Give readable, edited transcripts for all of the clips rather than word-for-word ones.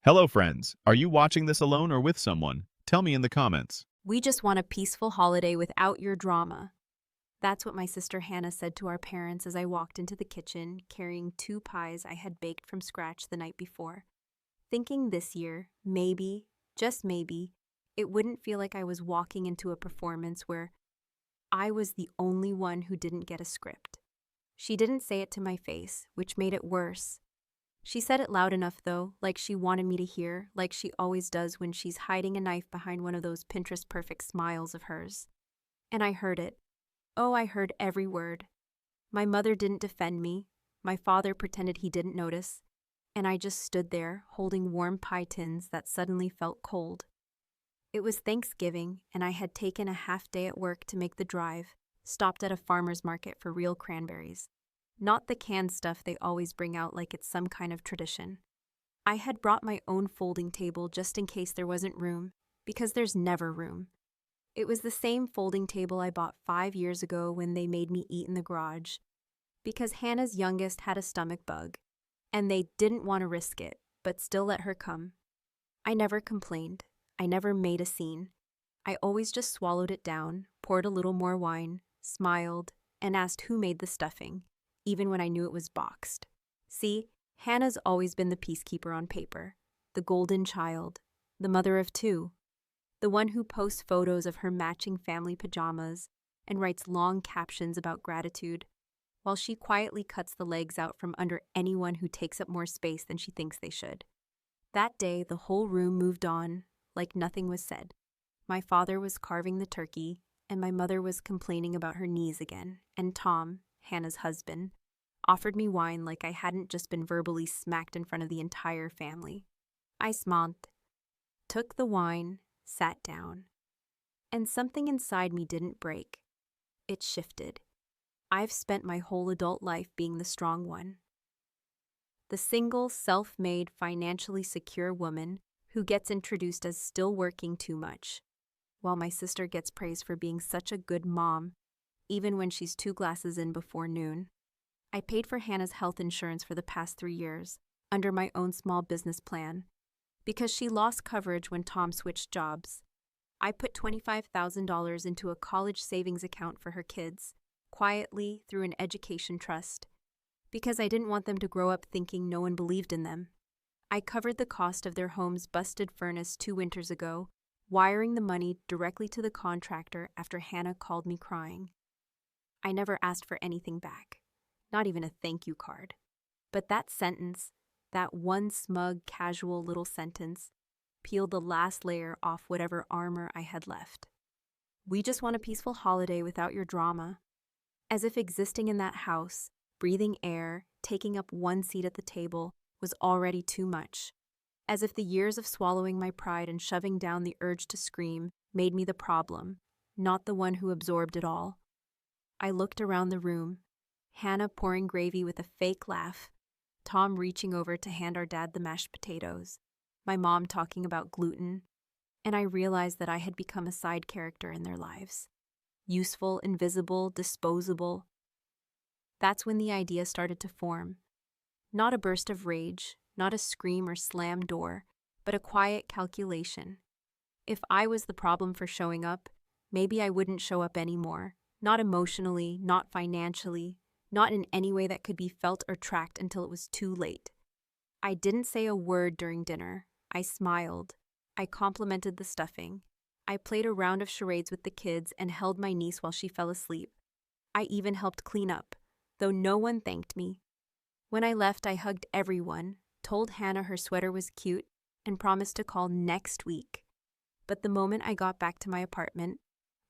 Hello, friends. Are you watching this alone or with someone? Tell me in the comments. We just want a peaceful holiday without your drama. That's what my sister Hannah said to our parents as I walked into the kitchen carrying 2 pies I had baked from scratch the night before, thinking this year, maybe, just maybe, it wouldn't feel like I was walking into a performance where I was the only one who didn't get a script. She didn't say it to my face, which made it worse. She said it loud enough, though, like she wanted me to hear, like she always does when she's hiding a knife behind one of those Pinterest-perfect smiles of hers. And I heard it. Oh, I heard every word. My mother didn't defend me. My father pretended he didn't notice. And I just stood there, holding warm pie tins that suddenly felt cold. It was Thanksgiving, and I had taken a half day at work to make the drive, stopped at a farmer's market for real cranberries. Not the canned stuff they always bring out like it's some kind of tradition. I had brought my own folding table just in case there wasn't room, because there's never room. It was the same folding table I bought 5 years ago when they made me eat in the garage, because Hannah's youngest had a stomach bug, and they didn't want to risk it, but still let her come. I never complained. I never made a scene. I always just swallowed it down, poured a little more wine, smiled, and asked who made the stuffing, even when I knew it was boxed. See, Hannah's always been the peacekeeper on paper, the golden child, the mother of 2, the one who posts photos of her matching family pajamas and writes long captions about gratitude, while she quietly cuts the legs out from under anyone who takes up more space than she thinks they should. That day, the whole room moved on, like nothing was said. My father was carving the turkey, and my mother was complaining about her knees again, and Tom, Hannah's husband, offered me wine like I hadn't just been verbally smacked in front of the entire family. I smiled, took the wine, sat down, and something inside me didn't break. It shifted. I've spent my whole adult life being the strong one. The single, self-made, financially secure woman who gets introduced as still working too much, while my sister gets praised for being such a good mom, even when she's 2 glasses in before noon. I paid for Hannah's health insurance for the past 3 years, under my own small business plan, because she lost coverage when Tom switched jobs. I put $25,000 into a college savings account for her kids, quietly through an education trust, because I didn't want them to grow up thinking no one believed in them. I covered the cost of their home's busted furnace 2 winters ago, wiring the money directly to the contractor after Hannah called me crying. I never asked for anything back, not even a thank you card. But that sentence, that one smug, casual little sentence, peeled the last layer off whatever armor I had left. We just want a peaceful holiday without your drama. As if existing in that house, breathing air, taking up 1 seat at the table, was already too much. As if the years of swallowing my pride and shoving down the urge to scream made me the problem, not the one who absorbed it all. I looked around the room, Hannah pouring gravy with a fake laugh, Tom reaching over to hand our dad the mashed potatoes, my mom talking about gluten, and I realized that I had become a side character in their lives. Useful, invisible, disposable. That's when the idea started to form. Not a burst of rage, not a scream or slam door, but a quiet calculation. If I was the problem for showing up, maybe I wouldn't show up anymore. Not emotionally, not financially, not in any way that could be felt or tracked until it was too late. I didn't say a word during dinner. I smiled. I complimented the stuffing. I played a round of charades with the kids and held my niece while she fell asleep. I even helped clean up, though no one thanked me. When I left, I hugged everyone, told Hannah her sweater was cute, and promised to call next week. But the moment I got back to my apartment,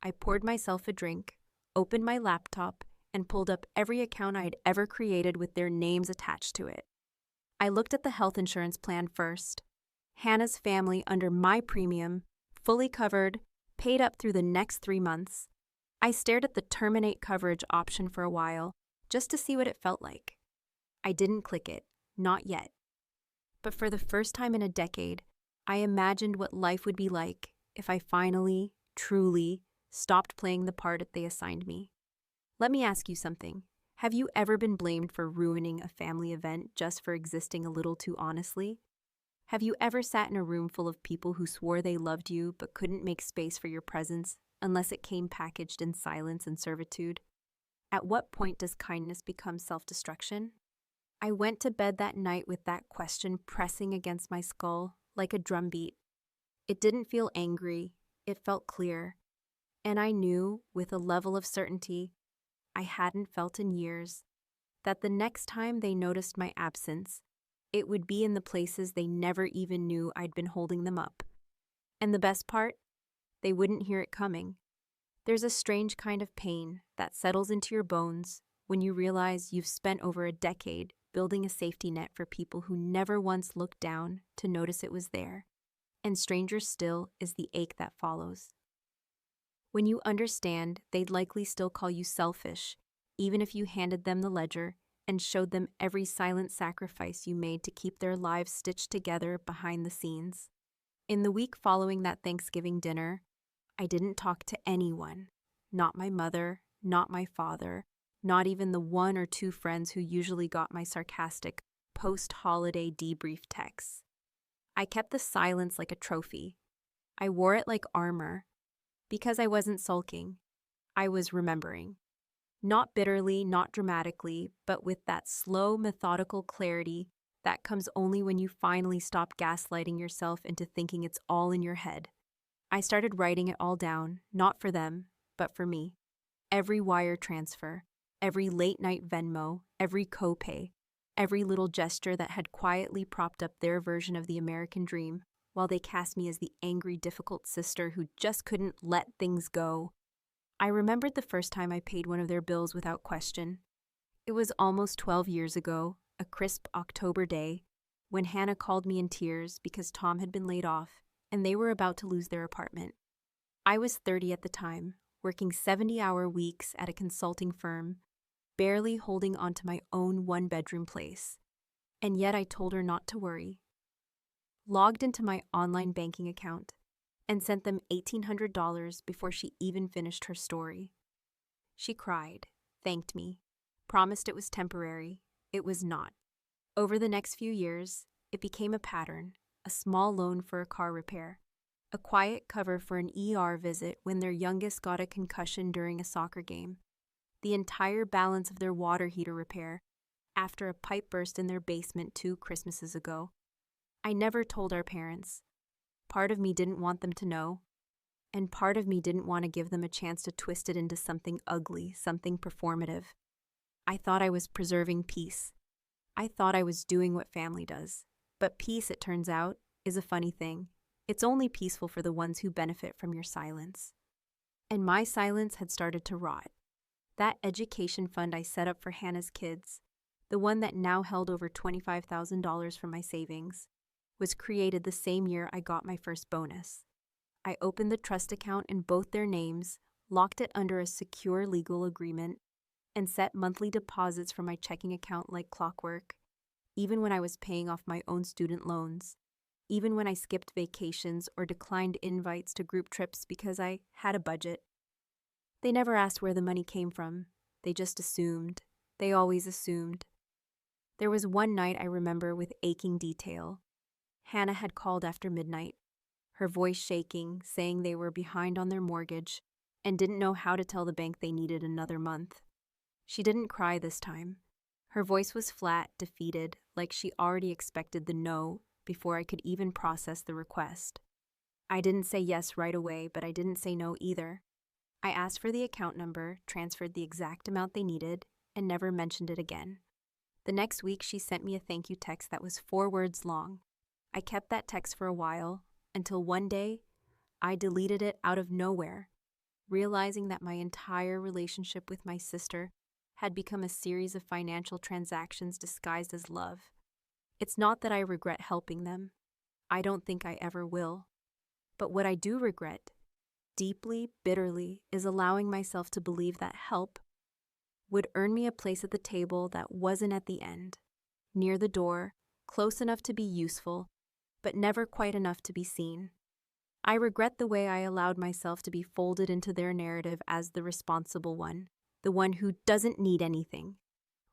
I poured myself a drink, opened my laptop, and pulled up every account I had ever created with their names attached to it. I looked at the health insurance plan first. Hannah's family under my premium, fully covered, paid up through the next 3 months. I stared at the terminate coverage option for a while, just to see what it felt like. I didn't click it, not yet. But for the first time in a decade, I imagined what life would be like if I finally, truly, stopped playing the part they assigned me. Let me ask you something. Have you ever been blamed for ruining a family event just for existing a little too honestly? Have you ever sat in a room full of people who swore they loved you but couldn't make space for your presence unless it came packaged in silence and servitude? At what point does kindness become self-destruction? I went to bed that night with that question pressing against my skull like a drumbeat. It didn't feel angry, it felt clear, and I knew, with a level of certainty I hadn't felt in years, that the next time they noticed my absence, it would be in the places they never even knew I'd been holding them up. And the best part? They wouldn't hear it coming. There's a strange kind of pain that settles into your bones when you realize you've spent over a decade building a safety net for people who never once looked down to notice it was there. And stranger still is the ache that follows. When you understand, they'd likely still call you selfish, even if you handed them the ledger and showed them every silent sacrifice you made to keep their lives stitched together behind the scenes. In the week following that Thanksgiving dinner, I didn't talk to anyone. Not my mother, not my father, not even the one or two friends who usually got my sarcastic post-holiday debrief texts. I kept the silence like a trophy. I wore it like armor. Because I wasn't sulking, I was remembering. Not bitterly, not dramatically, but with that slow, methodical clarity that comes only when you finally stop gaslighting yourself into thinking it's all in your head. I started writing it all down, not for them, but for me. Every wire transfer, every late-night Venmo, every copay, every little gesture that had quietly propped up their version of the American dream, while they cast me as the angry, difficult sister who just couldn't let things go. I remembered the first time I paid one of their bills without question. It was almost 12 years ago, a crisp October day, when Hannah called me in tears because Tom had been laid off and they were about to lose their apartment. I was 30 at the time, working 70-hour weeks at a consulting firm, barely holding onto my own one-bedroom place. And yet I told her not to worry. Logged into my online banking account and sent them $1,800 before she even finished her story. She cried, thanked me, promised it was temporary. It was not. Over the next few years, it became a pattern, a small loan for a car repair, a quiet cover for an ER visit when their youngest got a concussion during a soccer game, the entire balance of their water heater repair after a pipe burst in their basement 2 Christmases ago. I never told our parents. Part of me didn't want them to know, and part of me didn't want to give them a chance to twist it into something ugly, something performative. I thought I was preserving peace. I thought I was doing what family does. But peace, it turns out, is a funny thing. It's only peaceful for the ones who benefit from your silence. And my silence had started to rot. That education fund I set up for Hannah's kids, the one that now held over $25,000 from my savings, was created the same year I got my first bonus. I opened the trust account in both their names, locked it under a secure legal agreement, and set monthly deposits from my checking account like clockwork, even when I was paying off my own student loans, even when I skipped vacations or declined invites to group trips because I had a budget. They never asked where the money came from. They just assumed. They always assumed. There was one night I remember with aching detail. Hannah had called after midnight, her voice shaking, saying they were behind on their mortgage and didn't know how to tell the bank they needed another month. She didn't cry this time. Her voice was flat, defeated, like she already expected the no before I could even process the request. I didn't say yes right away, but I didn't say no either. I asked for the account number, transferred the exact amount they needed, and never mentioned it again. The next week, she sent me a thank you text that was 4 words long. I kept that text for a while, until one day, I deleted it out of nowhere, realizing that my entire relationship with my sister had become a series of financial transactions disguised as love. It's not that I regret helping them. I don't think I ever will. But what I do regret, deeply, bitterly, is allowing myself to believe that help would earn me a place at the table that wasn't at the end, near the door, close enough to be useful, but never quite enough to be seen. I regret the way I allowed myself to be folded into their narrative as the responsible one, the one who doesn't need anything,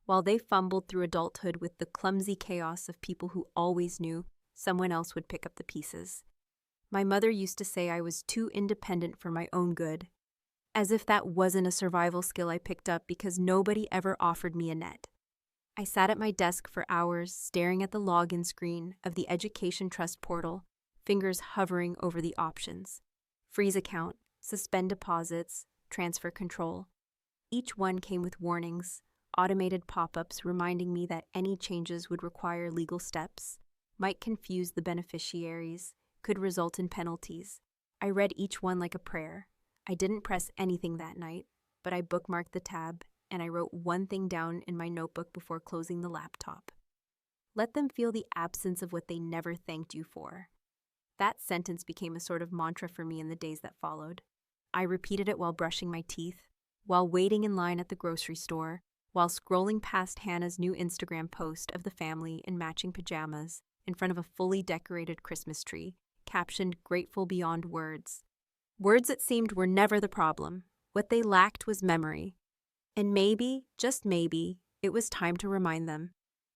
while they fumbled through adulthood with the clumsy chaos of people who always knew Someone else would pick up the pieces. My mother used to say I was too independent for my own good, as if that wasn't a survival skill I picked up because nobody ever offered me a net. I sat at my desk for hours staring at the login screen of the Education Trust portal, fingers hovering over the options. Freeze account, suspend deposits, transfer control. Each one came with warnings, automated pop-ups reminding me that any changes would require legal steps, might confuse the beneficiaries, could result in penalties. I read each one like a prayer. I didn't press anything that night, but I bookmarked the tab and I wrote one thing down in my notebook before closing the laptop. Let them feel the absence of what they never thanked you for. That sentence became a sort of mantra for me in the days that followed. I repeated it while brushing my teeth, while waiting in line at the grocery store, while scrolling past Hannah's new Instagram post of the family in matching pajamas in front of a fully decorated Christmas tree, captioned "Grateful Beyond Words." Words, it seemed, were never the problem. What they lacked was memory. And maybe, just maybe, it was time to remind them.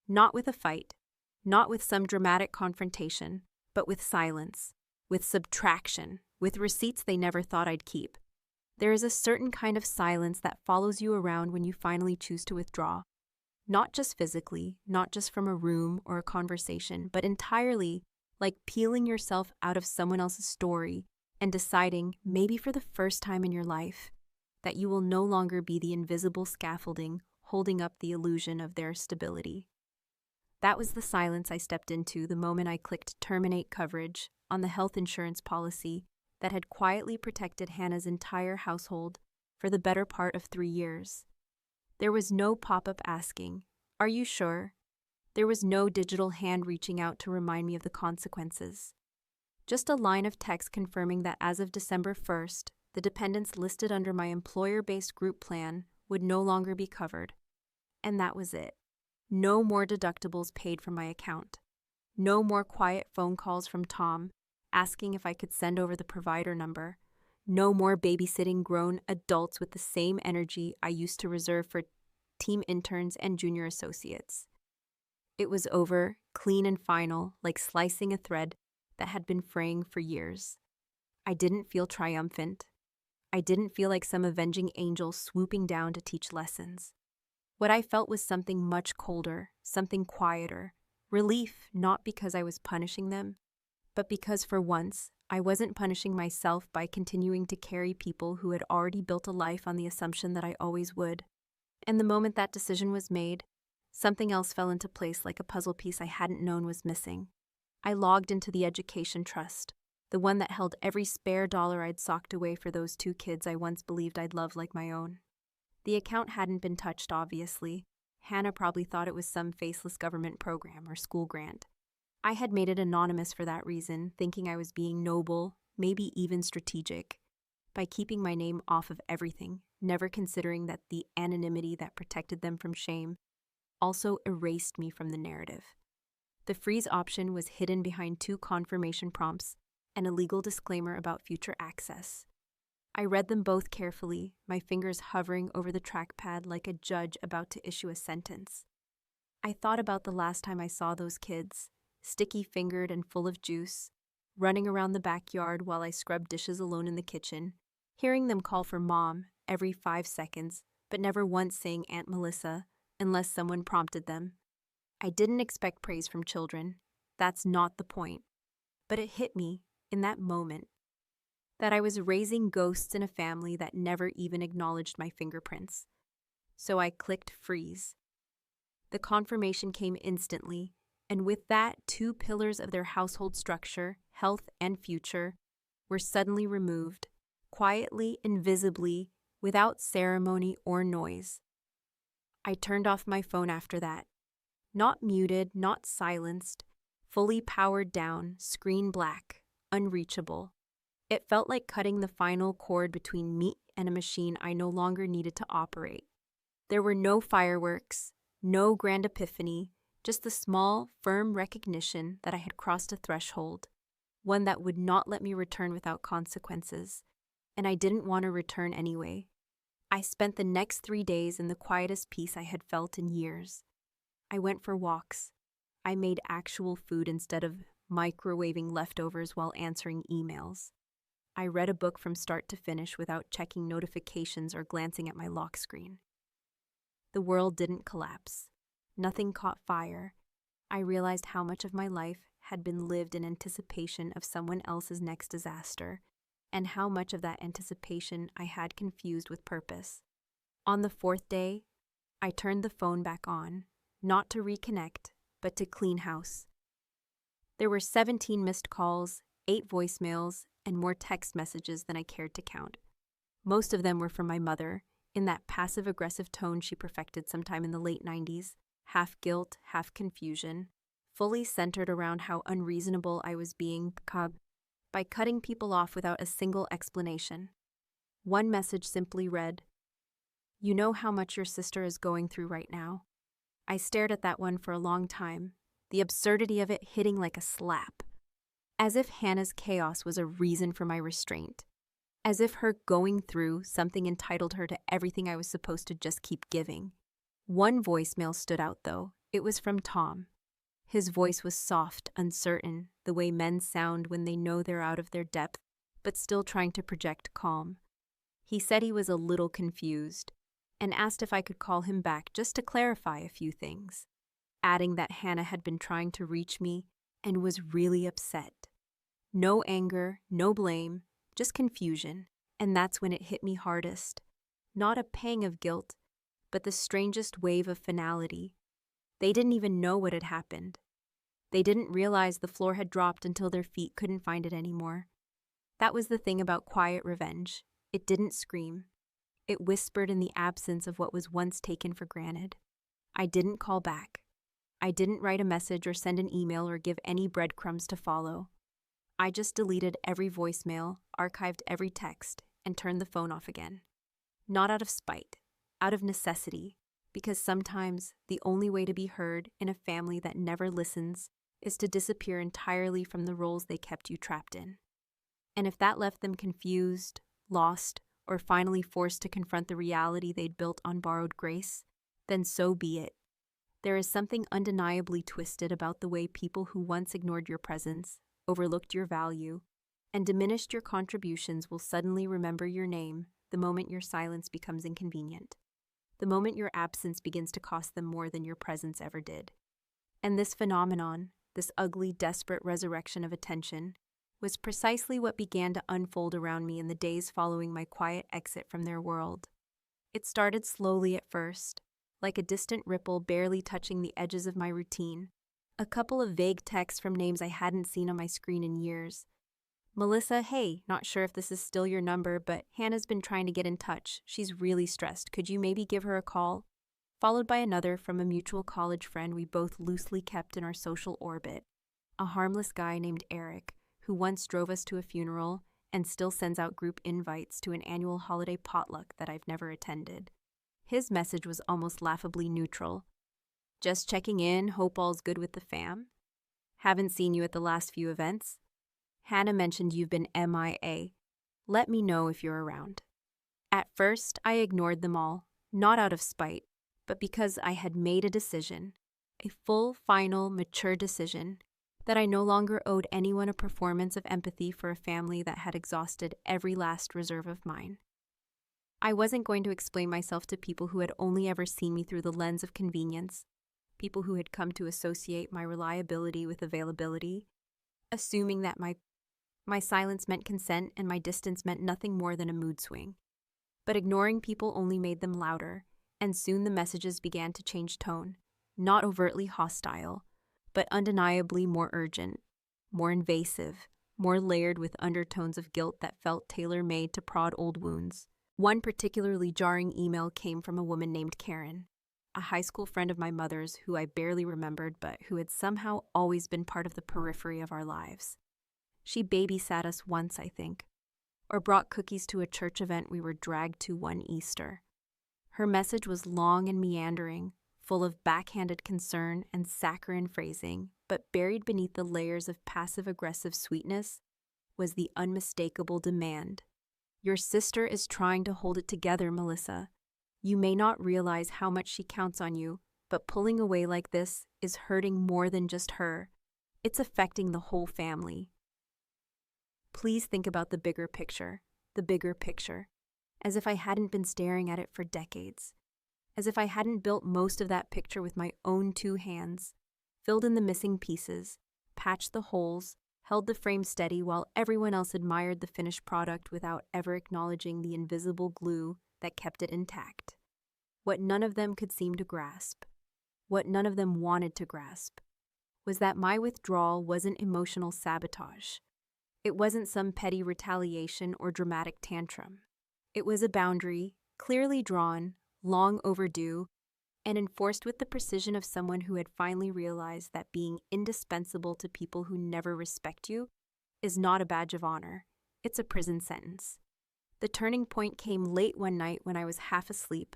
Not with a fight, not with some dramatic confrontation, but with silence, with subtraction, with receipts they never thought I'd keep. There is a certain kind of silence that follows you around when you finally choose to withdraw. Not just physically, not just from a room or a conversation, but entirely like peeling yourself out of someone else's story and deciding, maybe for the first time in your life, that you will no longer be the invisible scaffolding holding up the illusion of their stability. That was the silence I stepped into the moment I clicked terminate coverage on the health insurance policy that had quietly protected Hannah's entire household for the better part of 3 years. There was no pop-up asking, "Are you sure?" There was no digital hand reaching out to remind me of the consequences. Just a line of text confirming that as of December 1st, the dependents listed under my employer-based group plan would no longer be covered. And that was it. No more deductibles paid from my account. No more quiet phone calls from Tom asking if I could send over the provider number. No more babysitting grown adults with the same energy I used to reserve for team interns and junior associates. It was over, clean and final, like slicing a thread that had been fraying for years. I didn't feel triumphant. I didn't feel like some avenging angel swooping down to teach lessons. What I felt was something much colder, something quieter. Relief, not because I was punishing them, but because for once, I wasn't punishing myself by continuing to carry people who had already built a life on the assumption that I always would. And the moment that decision was made, something else fell into place like a puzzle piece I hadn't known was missing. I logged into the Education Trust, the one that held every spare dollar I'd socked away for those 2 kids I once believed I'd love like my own. The account hadn't been touched, obviously. Hannah probably thought it was some faceless government program or school grant. I had made it anonymous for that reason, thinking I was being noble, maybe even strategic, by keeping my name off of everything, never considering that the anonymity that protected them from shame also erased me from the narrative. The freeze option was hidden behind 2 confirmation prompts and a legal disclaimer about future access. I read them both carefully, my fingers hovering over the trackpad like a judge about to issue a sentence. I thought about the last time I saw those kids, sticky-fingered and full of juice, running around the backyard while I scrubbed dishes alone in the kitchen, hearing them call for Mom every 5 seconds, but never once saying Aunt Melissa, unless someone prompted them. I didn't expect praise from children. That's not the point. But it hit me, in that moment, that I was raising ghosts in a family that never even acknowledged my fingerprints. So I clicked freeze. The confirmation came instantly, and with that, 2 pillars of their household structure, health and future, were suddenly removed, quietly, invisibly, without ceremony or noise. I turned off my phone after that. Not muted, not silenced, fully powered down, screen black, unreachable. It felt like cutting the final cord between me and a machine I no longer needed to operate. There were no fireworks, no grand epiphany, just the small, firm recognition that I had crossed a threshold, one that would not let me return without consequences, and I didn't want to return anyway. I spent the next 3 days in the quietest peace I had felt in years. I went for walks. I made actual food instead of microwaving leftovers while answering emails. I read a book from start to finish without checking notifications or glancing at my lock screen. The world didn't collapse. Nothing caught fire. I realized how much of my life had been lived in anticipation of someone else's next disaster, and how much of that anticipation I had confused with purpose. On the fourth day, I turned the phone back on, not to reconnect, but to clean house. There were 17 missed calls, 8 voicemails, and more text messages than I cared to count. Most of them were from my mother, in that passive-aggressive tone she perfected sometime in the late 90s, half guilt, half confusion, fully centered around how unreasonable I was being by cutting people off without a single explanation. One message simply read, "You know how much your sister is going through right now." I stared at that one for a long time, the absurdity of it hitting like a slap. As if Hannah's chaos was a reason for my restraint. As if her going through something entitled her to everything I was supposed to just keep giving. One voicemail stood out, though. It was from Tom. His voice was soft, uncertain, the way men sound when they know they're out of their depth, but still trying to project calm. He said he was a little confused, and asked if I could call him back just to clarify a few things, adding that Hannah had been trying to reach me and was really upset. No anger, no blame, just confusion, and that's when it hit me hardest. Not a pang of guilt, but the strangest wave of finality. They didn't even know what had happened. They didn't realize the floor had dropped until their feet couldn't find it anymore. That was the thing about quiet revenge. It didn't scream. It whispered in the absence of what was once taken for granted. I didn't call back. I didn't write a message or send an email or give any breadcrumbs to follow. I just deleted every voicemail, archived every text, and turned the phone off again. Not out of spite, out of necessity, because sometimes the only way to be heard in a family that never listens is to disappear entirely from the roles they kept you trapped in. And if that left them confused, lost, or finally forced to confront the reality they'd built on borrowed grace, then so be it. There is something undeniably twisted about the way people who once ignored your presence, overlooked your value, and diminished your contributions will suddenly remember your name the moment your silence becomes inconvenient, the moment your absence begins to cost them more than your presence ever did. And this phenomenon, this ugly, desperate resurrection of attention, was precisely what began to unfold around me in the days following my quiet exit from their world. It started slowly at first, like a distant ripple barely touching the edges of my routine. A couple of vague texts from names I hadn't seen on my screen in years. "Melissa, hey, not sure if this is still your number, but Hannah's been trying to get in touch. She's really stressed. Could you maybe give her a call?" Followed by another from a mutual college friend we both loosely kept in our social orbit. A harmless guy named Eric, who once drove us to a funeral and still sends out group invites to an annual holiday potluck that I've never attended. His message was almost laughably neutral. "Just checking in, hope all's good with the fam. Haven't seen you at the last few events. Hannah mentioned you've been MIA. Let me know if you're around." At first, I ignored them all, not out of spite, but because I had made a decision, a full, final, mature decision, that I no longer owed anyone a performance of empathy for a family that had exhausted every last reserve of mine. I wasn't going to explain myself to people who had only ever seen me through the lens of convenience, people who had come to associate my reliability with availability, assuming that my silence meant consent and my distance meant nothing more than a mood swing. But ignoring people only made them louder, and soon the messages began to change tone, not overtly hostile, but undeniably more urgent, more invasive, more layered with undertones of guilt that felt tailor-made to prod old wounds. One particularly jarring email came from a woman named Karen, a high school friend of my mother's who I barely remembered but who had somehow always been part of the periphery of our lives. She babysat us once, I think, or brought cookies to a church event we were dragged to one Easter. Her message was long and meandering, full of backhanded concern and saccharine phrasing, but buried beneath the layers of passive-aggressive sweetness was the unmistakable demand. "Your sister is trying to hold it together, Melissa. You may not realize how much she counts on you, but pulling away like this is hurting more than just her. It's affecting the whole family. Please think about the bigger picture, as if I hadn't been staring at it for decades, as if I hadn't built most of that picture with my own 2 hands, filled in the missing pieces, patched the holes, held the frame steady while everyone else admired the finished product without ever acknowledging the invisible glue that kept it intact. What none of them could seem to grasp, what none of them wanted to grasp, was that my withdrawal wasn't emotional sabotage. It wasn't some petty retaliation or dramatic tantrum. It was a boundary, clearly drawn, long overdue, and enforced with the precision of someone who had finally realized that being indispensable to people who never respect you is not a badge of honor. It's a prison sentence. The turning point came late one night when I was half asleep,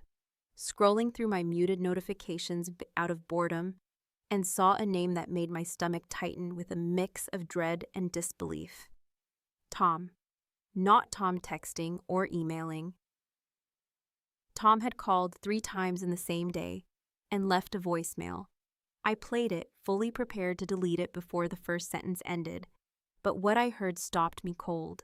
scrolling through my muted notifications out of boredom, and saw a name that made my stomach tighten with a mix of dread and disbelief. Tom. Not Tom texting or emailing. Tom had called 3 times in the same day and left a voicemail. I played it, fully prepared to delete it before the first sentence ended, but what I heard stopped me cold.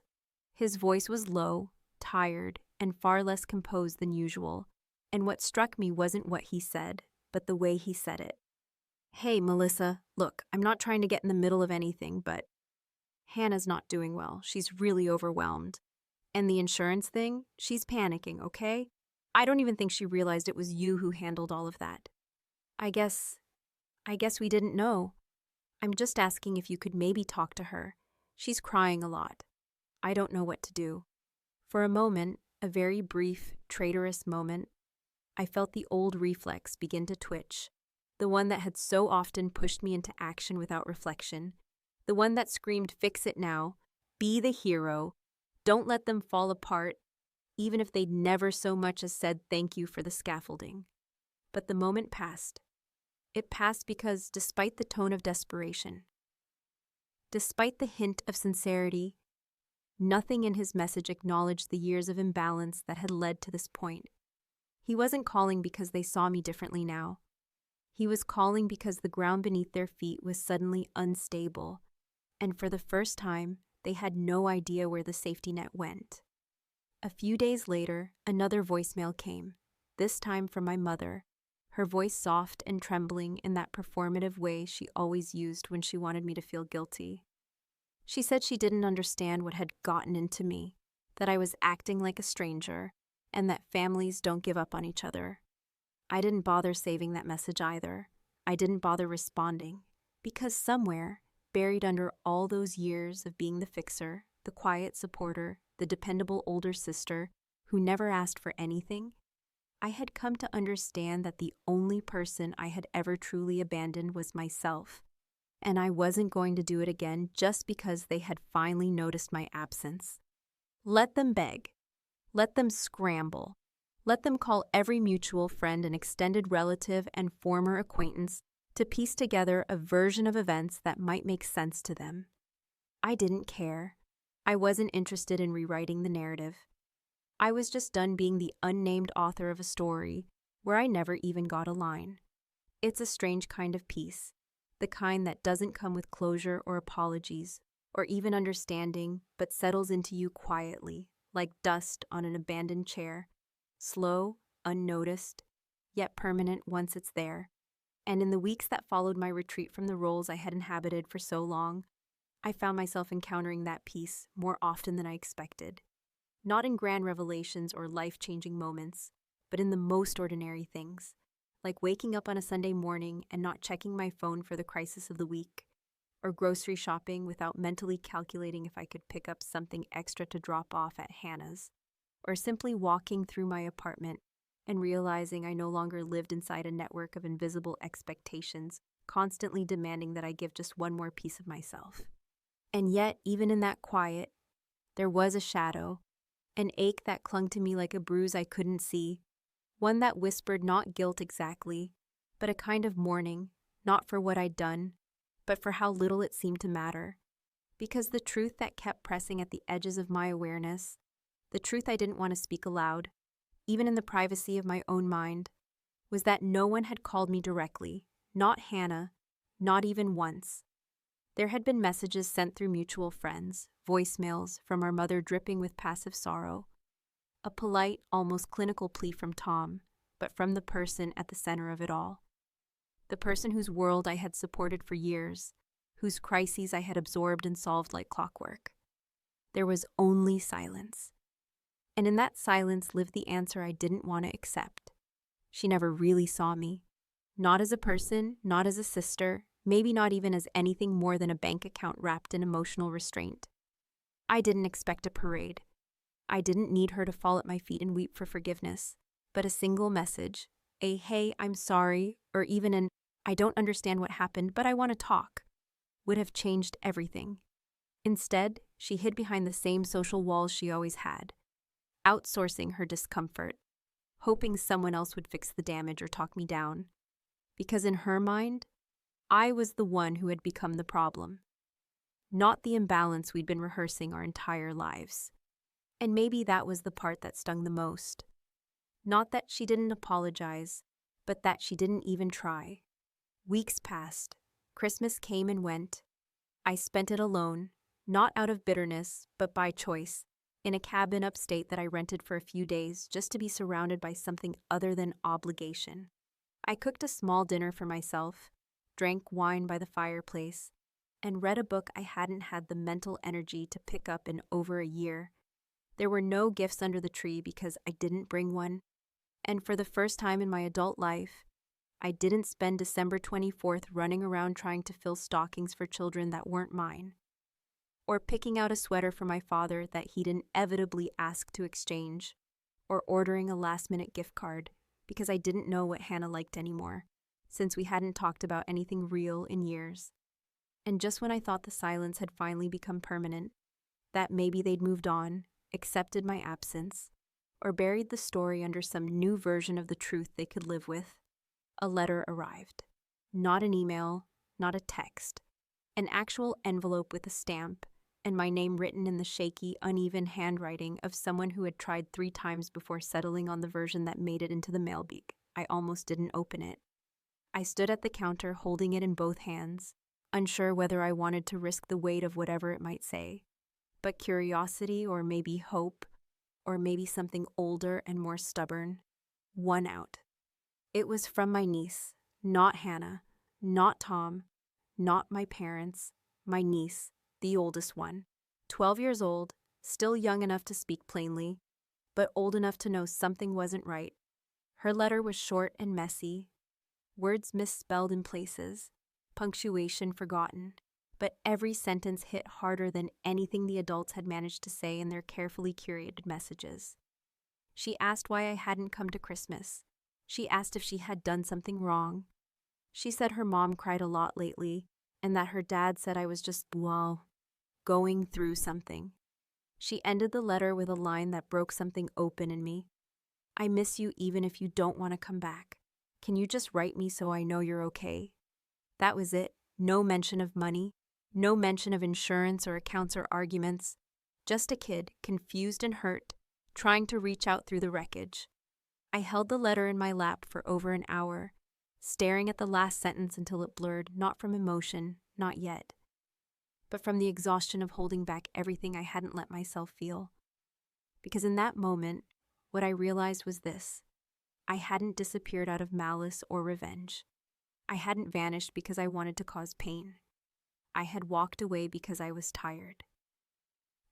His voice was low, tired, and far less composed than usual, and what struck me wasn't what he said, but the way he said it. "Hey, Melissa, look, I'm not trying to get in the middle of anything, but Hannah's not doing well. She's really overwhelmed. And the insurance thing, she's panicking, okay? I don't even think she realized it was you who handled all of that. I guess we didn't know. I'm just asking if you could maybe talk to her. She's crying a lot. I don't know what to do." For a moment, a very brief, traitorous moment, I felt the old reflex begin to twitch, the one that had so often pushed me into action without reflection, the one that screamed, "Fix it now, be the hero, don't let them fall apart, even if they'd never so much as said thank you for the scaffolding." But the moment passed. It passed because, despite the tone of desperation, despite the hint of sincerity, nothing in his message acknowledged the years of imbalance that had led to this point. He wasn't calling because they saw me differently now. He was calling because the ground beneath their feet was suddenly unstable, and for the first time, they had no idea where the safety net went. A few days later, another voicemail came, this time from my mother, her voice soft and trembling in that performative way she always used when she wanted me to feel guilty. She said she didn't understand what had gotten into me, that I was acting like a stranger, and that families don't give up on each other. I didn't bother saving that message either. I didn't bother responding, because somewhere, buried under all those years of being the fixer, the quiet supporter, the dependable older sister who never asked for anything, I had come to understand that the only person I had ever truly abandoned was myself, and I wasn't going to do it again just because they had finally noticed my absence. Let them beg. Let them scramble. Let them call every mutual friend and extended relative and former acquaintance to piece together a version of events that might make sense to them. I didn't care. I wasn't interested in rewriting the narrative. I was just done being the unnamed author of a story where I never even got a line. It's a strange kind of peace, the kind that doesn't come with closure or apologies, or even understanding, but settles into you quietly, like dust on an abandoned chair, slow, unnoticed, yet permanent once it's there. And in the weeks that followed my retreat from the roles I had inhabited for so long, I found myself encountering that peace more often than I expected. Not in grand revelations or life-changing moments, but in the most ordinary things, like waking up on a Sunday morning and not checking my phone for the crisis of the week, or grocery shopping without mentally calculating if I could pick up something extra to drop off at Hannah's, or simply walking through my apartment and realizing I no longer lived inside a network of invisible expectations, constantly demanding that I give just one more piece of myself. And yet, even in that quiet, there was a shadow, an ache that clung to me like a bruise I couldn't see, one that whispered not guilt exactly, but a kind of mourning, not for what I'd done, but for how little it seemed to matter. Because the truth that kept pressing at the edges of my awareness, the truth I didn't want to speak aloud, even in the privacy of my own mind, was that no one had called me directly, not Hannah, not even once. There had been messages sent through mutual friends, voicemails from our mother dripping with passive sorrow, a polite, almost clinical plea from Tom, but from the person at the center of it all. The person whose world I had supported for years, whose crises I had absorbed and solved like clockwork. There was only silence. And in that silence lived the answer I didn't want to accept. She never really saw me. Not as a person, not as a sister, maybe not even as anything more than a bank account wrapped in emotional restraint. I didn't expect a parade. I didn't need her to fall at my feet and weep for forgiveness. But a single message, a "Hey, I'm sorry," or even an "I don't understand what happened, but I want to talk," would have changed everything. Instead, she hid behind the same social walls she always had, outsourcing her discomfort, hoping someone else would fix the damage or talk me down. Because in her mind, I was the one who had become the problem, not the imbalance we'd been rehearsing our entire lives. And maybe that was the part that stung the most. Not that she didn't apologize, but that she didn't even try. Weeks passed. Christmas came and went. I spent it alone, not out of bitterness, but by choice, in a cabin upstate that I rented for a few days just to be surrounded by something other than obligation. I cooked a small dinner for myself, drank wine by the fireplace, and read a book I hadn't had the mental energy to pick up in over a year. There were no gifts under the tree because I didn't bring one, and for the first time in my adult life, I didn't spend December 24th running around trying to fill stockings for children that weren't mine, or picking out a sweater for my father that he'd inevitably ask to exchange, or ordering a last-minute gift card because I didn't know what Hannah liked anymore, since we hadn't talked about anything real in years. And just when I thought the silence had finally become permanent, that maybe they'd moved on, accepted my absence, or buried the story under some new version of the truth they could live with, a letter arrived. Not an email, not a text. An actual envelope with a stamp, and my name written in the shaky, uneven handwriting of someone who had tried 3 times before settling on the version that made it into the mailbag. I almost didn't open it. I stood at the counter holding it in both hands, unsure whether I wanted to risk the weight of whatever it might say. But curiosity, or maybe hope, or maybe something older and more stubborn, won out. It was from my niece, not Hannah, not Tom, not my parents, my niece, the oldest one, 12 years old, still young enough to speak plainly, but old enough to know something wasn't right. Her letter was short and messy, words misspelled in places, punctuation forgotten, but every sentence hit harder than anything the adults had managed to say in their carefully curated messages. She asked why I hadn't come to Christmas. She asked if she had done something wrong. She said her mom cried a lot lately, and that her dad said I was just, well, going through something. She ended the letter with a line that broke something open in me. I miss you even if you don't want to come back. Can you just write me so I know you're okay? That was it. No mention of money. No mention of insurance or accounts or arguments. Just a kid, confused and hurt, trying to reach out through the wreckage. I held the letter in my lap for over an hour, staring at the last sentence until it blurred, not from emotion, not yet, but from the exhaustion of holding back everything I hadn't let myself feel. Because in that moment, what I realized was this: I hadn't disappeared out of malice or revenge. I hadn't vanished because I wanted to cause pain. I had walked away because I was tired.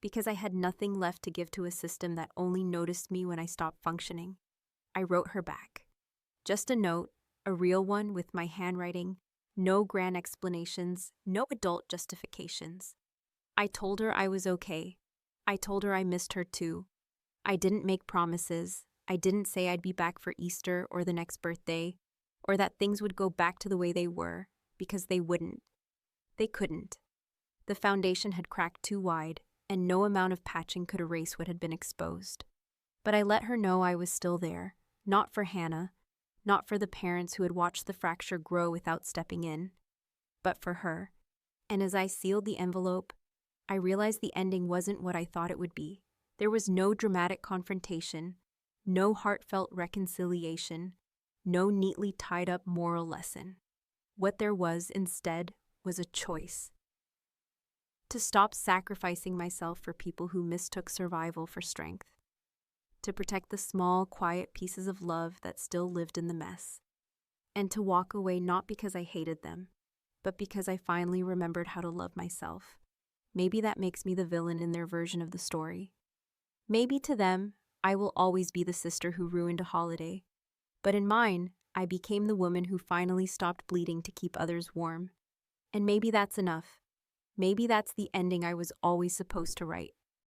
Because I had nothing left to give to a system that only noticed me when I stopped functioning. I wrote her back. Just a note, a real one with my handwriting, no grand explanations, no adult justifications. I told her I was okay. I told her I missed her too. I didn't make promises. I didn't say I'd be back for Easter or the next birthday, or that things would go back to the way they were, because they wouldn't. They couldn't. The foundation had cracked too wide, and no amount of patching could erase what had been exposed. But I let her know I was still there, not for Hannah, not for the parents who had watched the fracture grow without stepping in, but for her. And as I sealed the envelope, I realized the ending wasn't what I thought it would be. There was no dramatic confrontation, no heartfelt reconciliation, no neatly tied up moral lesson. What there was instead was a choice. To stop sacrificing myself for people who mistook survival for strength. To protect the small, quiet pieces of love that still lived in the mess. And to walk away not because I hated them, but because I finally remembered how to love myself. Maybe that makes me the villain in their version of the story. Maybe to them, I will always be the sister who ruined a holiday. But in mine, I became the woman who finally stopped bleeding to keep others warm. And maybe that's enough. Maybe that's the ending I was always supposed to write.